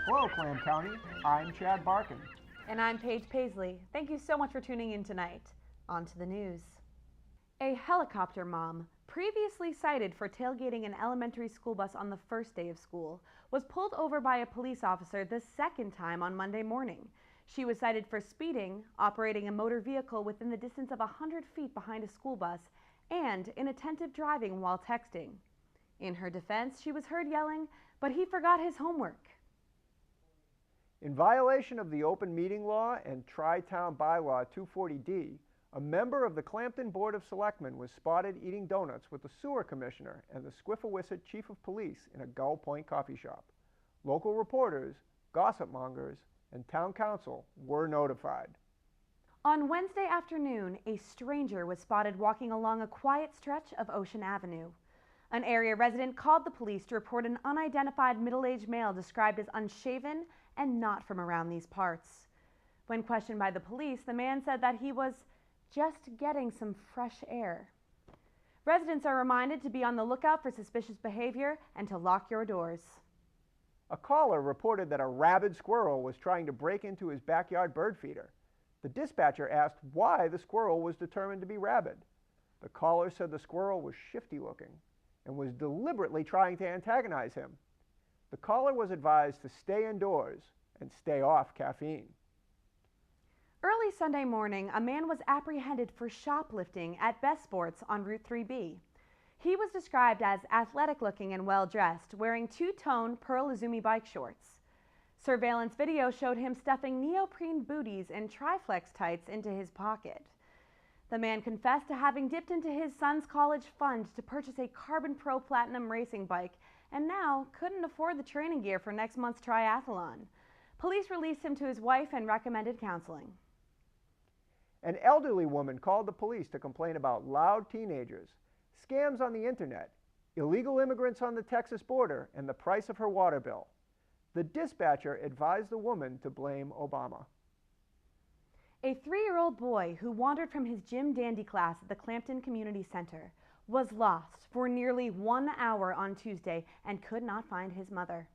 Hello, Clam County. I'm Chad Barkin. And I'm Paige Paisley. Thank you so much for tuning in tonight. On to the news. A helicopter mom, previously cited for tailgating an elementary school bus on the first day of school, was pulled over by a police officer the second time on Monday morning. She was cited for speeding, operating a motor vehicle within the distance of 100 feet behind a school bus, and inattentive driving while texting. In her defense, she was heard yelling, "But he forgot his homework." In violation of the Open Meeting Law and Tri-Town Bylaw 240D, a member of the Clamton Board of Selectmen was spotted eating donuts with the sewer commissioner and the Sippewisset chief of police in a Gull Point coffee shop. Local reporters, gossip mongers, and town council were notified. On Wednesday afternoon, a stranger was spotted walking along a quiet stretch of Ocean Avenue. An area resident called the police to report an unidentified middle-aged male described as unshaven and not from around these parts. When questioned by the police, the man said that he was just getting some fresh air. Residents are reminded to be on the lookout for suspicious behavior and to lock your doors. A caller reported that a rabid squirrel was trying to break into his backyard bird feeder. The dispatcher asked why the squirrel was determined to be rabid. The caller said the squirrel was shifty looking and was deliberately trying to antagonize him. The caller was advised to stay indoors and stay off caffeine. Early Sunday morning, a man was apprehended for shoplifting at Best Sports on Route 3B. He was described as athletic-looking and well-dressed, wearing two-tone Pearl Izumi bike shorts. Surveillance video showed him stuffing neoprene booties and Triflex tights into his pocket. The man confessed to having dipped into his son's college fund to purchase a Carbon Pro Platinum racing bike and now couldn't afford the training gear for next month's triathlon. Police released him to his wife and recommended counseling. An elderly woman called the police to complain about loud teenagers, scams on the internet, illegal immigrants on the Texas border, and the price of her water bill. The dispatcher advised the woman to blame Obama. A 3-year-old boy who wandered from his gym dandy class at the Clamton Community Center was lost for nearly 1 hour on Tuesday and could not find his mother.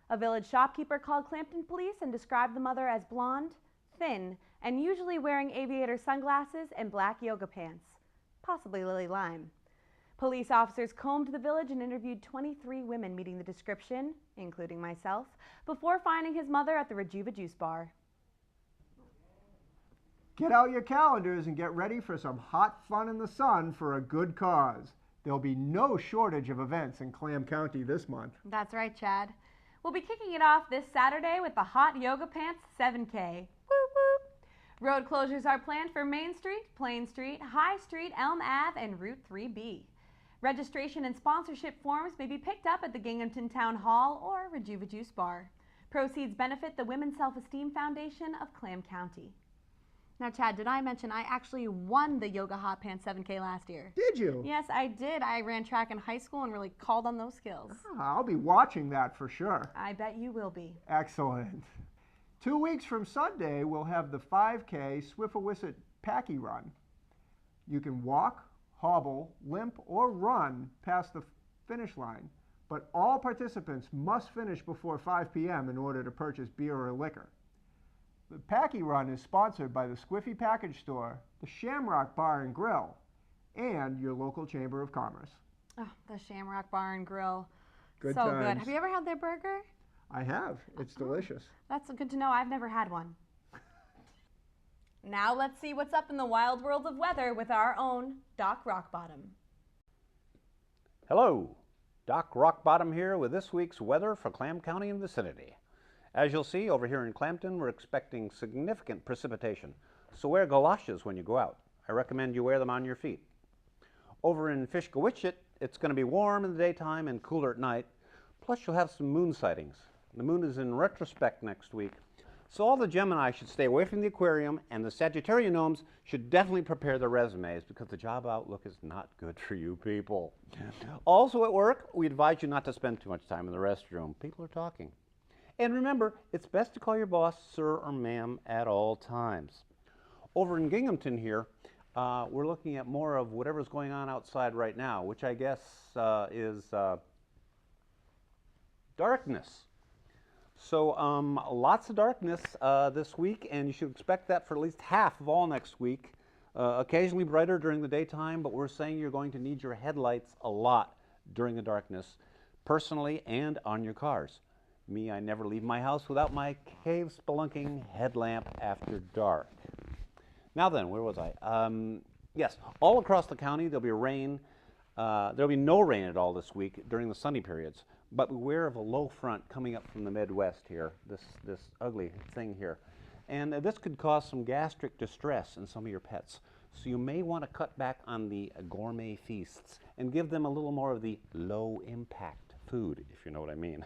A village shopkeeper called Clamton police and described the mother as blonde, thin, and usually wearing aviator sunglasses and black yoga pants, possibly Lily Lime. Police officers combed the village and interviewed 23 women meeting the description, including myself, before finding his mother at the Rejuva Juice Bar. Get out your calendars and get ready for some hot fun in the sun for a good cause. There'll be no shortage of events in Clam County this month. That's right, Chad. We'll be kicking it off this Saturday with the Hot Yoga Pants 7K. Whoop whoop! Road closures are planned for Main Street, Plain Street, High Street, Elm Ave, and Route 3B. Registration and sponsorship forms may be picked up at the Ginghamton Town Hall or Rejuva Juice Bar. Proceeds benefit the Women's Self-Esteem Foundation of Clam County. Now, Chad, did I mention I actually won the Yoga Hot Pants 7K last year? Did you? Yes, I did. I ran track in high school and really called on those skills. I'll be watching that for sure. I bet you will be. Excellent. 2 weeks from Sunday, we'll have the 5K Sippewisset Packy Run. You can walk, hobble, limp, or run past the finish line, but all participants must finish before 5 p.m. in order to purchase beer or liquor. The Packy Run is sponsored by the Squiffy Package Store, the Shamrock Bar and Grill, and your local Chamber of Commerce. Oh, the Shamrock Bar and Grill. Good so times. good. Have you ever had their burger? I have. It's delicious. That's good to know. I've never had one. Now let's see what's up in the wild world of weather with our own Doc Rockbottom. Hello, Doc Rockbottom here with this week's weather for Clam County and vicinity. As you'll see, over here in Clamton, we're expecting significant precipitation, so wear galoshes when you go out. I recommend you wear them on your feet. Over in Sippewisset, it's going to be warm in the daytime and cooler at night, plus you'll have some moon sightings. The moon is in retrospect next week, so all the Gemini should stay away from the aquarium, and the Sagittarian should definitely prepare their resumes because the job outlook is not good for you people. Also at work, we advise you not to spend too much time in the restroom. People are talking. And remember, it's best to call your boss sir or ma'am at all times. Over in Ginghamton here, we're looking at more of whatever's going on outside right now, which I guess is darkness. So lots of darkness this week, and you should expect that for at least half of all next week. Occasionally brighter during the daytime, but we're saying you're going to need your headlights a lot during the darkness, personally and on your cars. Me, I never leave my house without my cave spelunking headlamp after dark. Now then, where was I? Yes, all across the county there'll be rain. There'll be no rain at all this week during the sunny periods, but beware of a low front coming up from the Midwest here, this ugly thing here. And this could cause some gastric distress in some of your pets. So you may want to cut back on the gourmet feasts and give them a little more of the low impact food, if you know what I mean.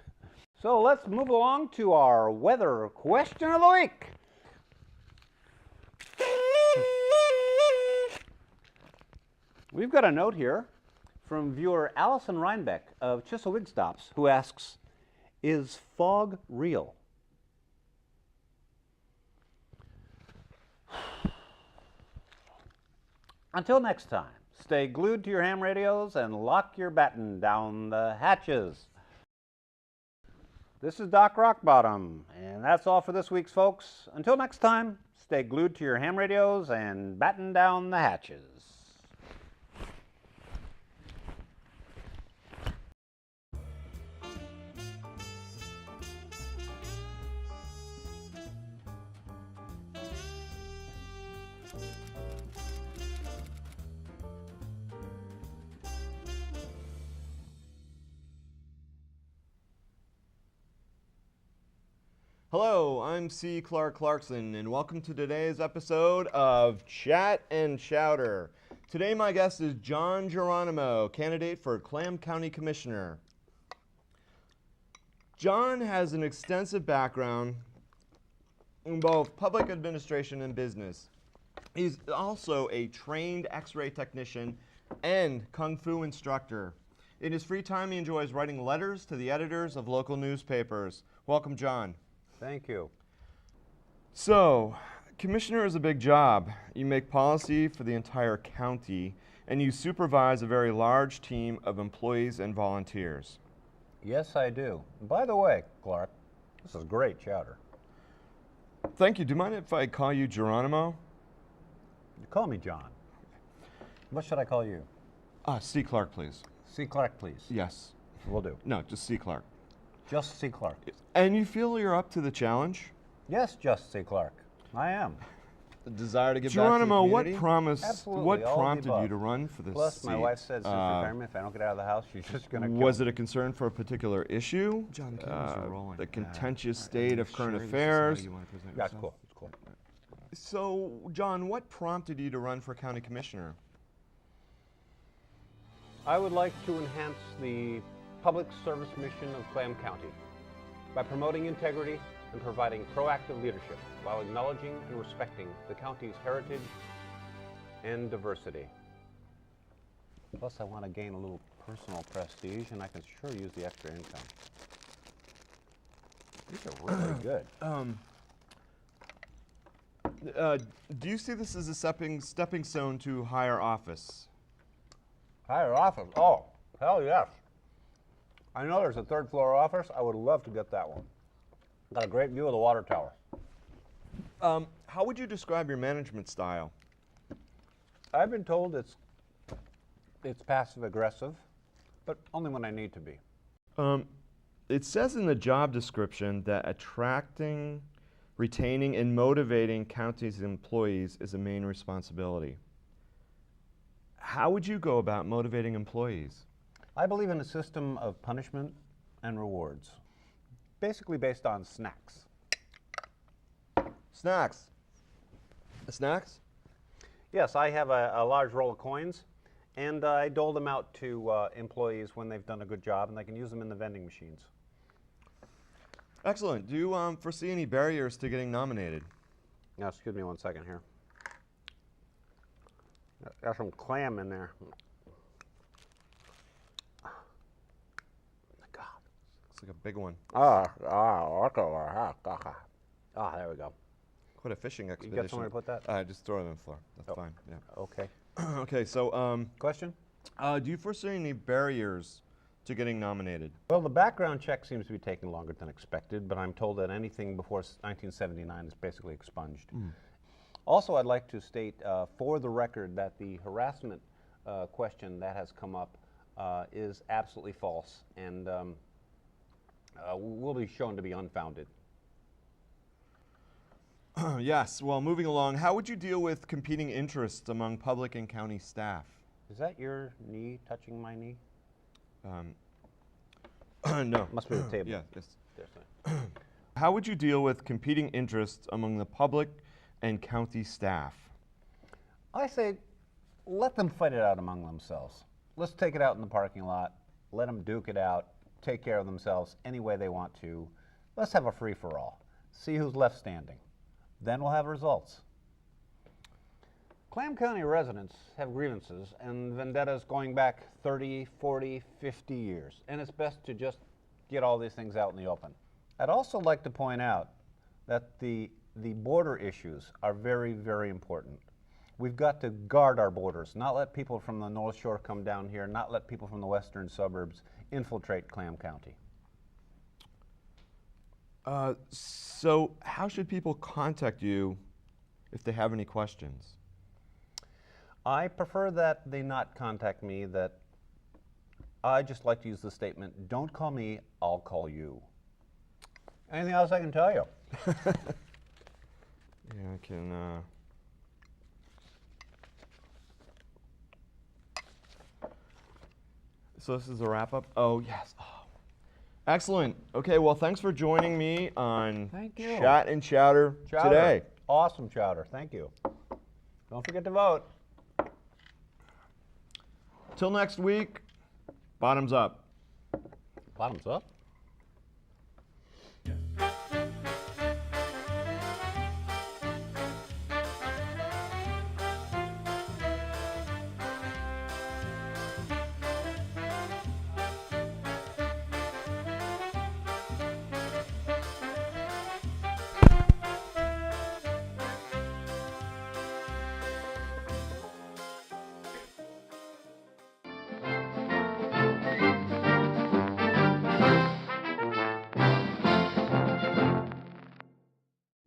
So let's move along to our weather question of the week. We've got a note here from viewer Allison Reinbeck of Chisholm Stops, who asks, is fog real? Until next time, stay glued to your ham radios and lock your batten down the hatches. This is Doc Rockbottom, and that's all for this week's folks. Until next time, stay glued to your ham radios and batten down the hatches. Hello, I'm C. Clark Clarkson, and welcome to today's episode of Chat and Chowder. Today my guest is John Geronimo, candidate for Clam County Commissioner. John has an extensive background in both public administration and business. He's also a trained X-ray technician and Kung Fu instructor. In his free time, he enjoys writing letters to the editors of local newspapers. Welcome, John. Thank you. So, Commissioner is a big job. You make policy for the entire county, and you supervise a very large team of employees and volunteers. Yes, I do. By the way, Clark, this is great chowder. Thank you. Do you mind if I call you Geronimo? You call me John. What should I call you? C. Clark, please. C. Clark, please. Yes. Will do. No, just C. Clark. Just C. Clark. And you feel you're up to the challenge? Yes, just C. Clark. I am. The desire to give Geronimo, back to the community? Absolutely, what all of the prompted you above. to run for this Plus, my seat? wife said since retirement, if I don't get out of the house, she's just going to kill Was me. it a concern for a particular issue? John, the cameras are rolling. The contentious Are state you of current sure this is how affairs? you want to present Yeah, it's yourself? cool. It's cool. So, John, what prompted you to run for county commissioner? I would like to enhance the public service mission of Clam County by promoting integrity and providing proactive leadership while acknowledging and respecting the county's heritage and diversity. Plus, I want to gain a little personal prestige, and I can sure use the extra income. These are really good. Do you see this as a stepping stone to higher office? Higher office? Oh, hell yes. I know there's a third floor office. I would love to get that one. Got a great view of the water tower. How would you describe your management style? I've been told it's passive aggressive, but only when I need to be. It says in the job description that attracting, retaining, and motivating county's employees is a main responsibility. How would you go about motivating employees? I believe in a system of punishment and rewards, basically based on snacks. Snacks. Snacks? Yes, I have a large roll of coins, and I dole them out to employees when they've done a good job, and they can use them in the vending machines. Excellent. Do you foresee any barriers to getting nominated? Now, excuse me 1 second here. Got some clam in there. God. Looks like a big one. There we go. Quite a fishing You expedition. got somewhere to put that? Just throw it on the floor. That's Oh. fine. Yeah. Okay. Okay. So, Question? do you foresee any barriers to getting nominated? Well, the background check seems to be taking longer than expected, but I'm told that anything before 1979 is basically expunged. Also, I'd like to state for the record that the harassment question that has come up is absolutely false and will be shown to be unfounded. Yes, well, moving along, how would you deal with competing interests among public and county staff? Is that your knee touching my knee? No. Must be the table. Yeah, yes. There's that. How would you deal with competing interests among the public and county staff? I say let them fight it out among themselves. Let's take it out in the parking lot. Let them duke it out, take care of themselves any way they want to. Let's have a free-for-all. See who's left standing. Then we'll have results. Clam County residents have grievances and vendettas going back 30, 40, 50 years, and it's best to just get all these things out in the open. I'd also like to point out that the border issues are very, very important. We've got to guard our borders, not let people from the North Shore come down here, not let people from the western suburbs infiltrate Clam County. So how should people contact you if they have any questions? I prefer that they not contact me, that I just like to use the statement, don't call me, I'll call you. Anything else I can tell you? Yeah, I can, So this is a wrap up? Oh, yes. Oh. Excellent. Okay, well, thanks for joining me on Thank you. Chat and Chowder today. Awesome, Chowder. Thank you. Don't forget to vote. Till next week, bottoms up. Bottoms up.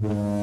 Bye.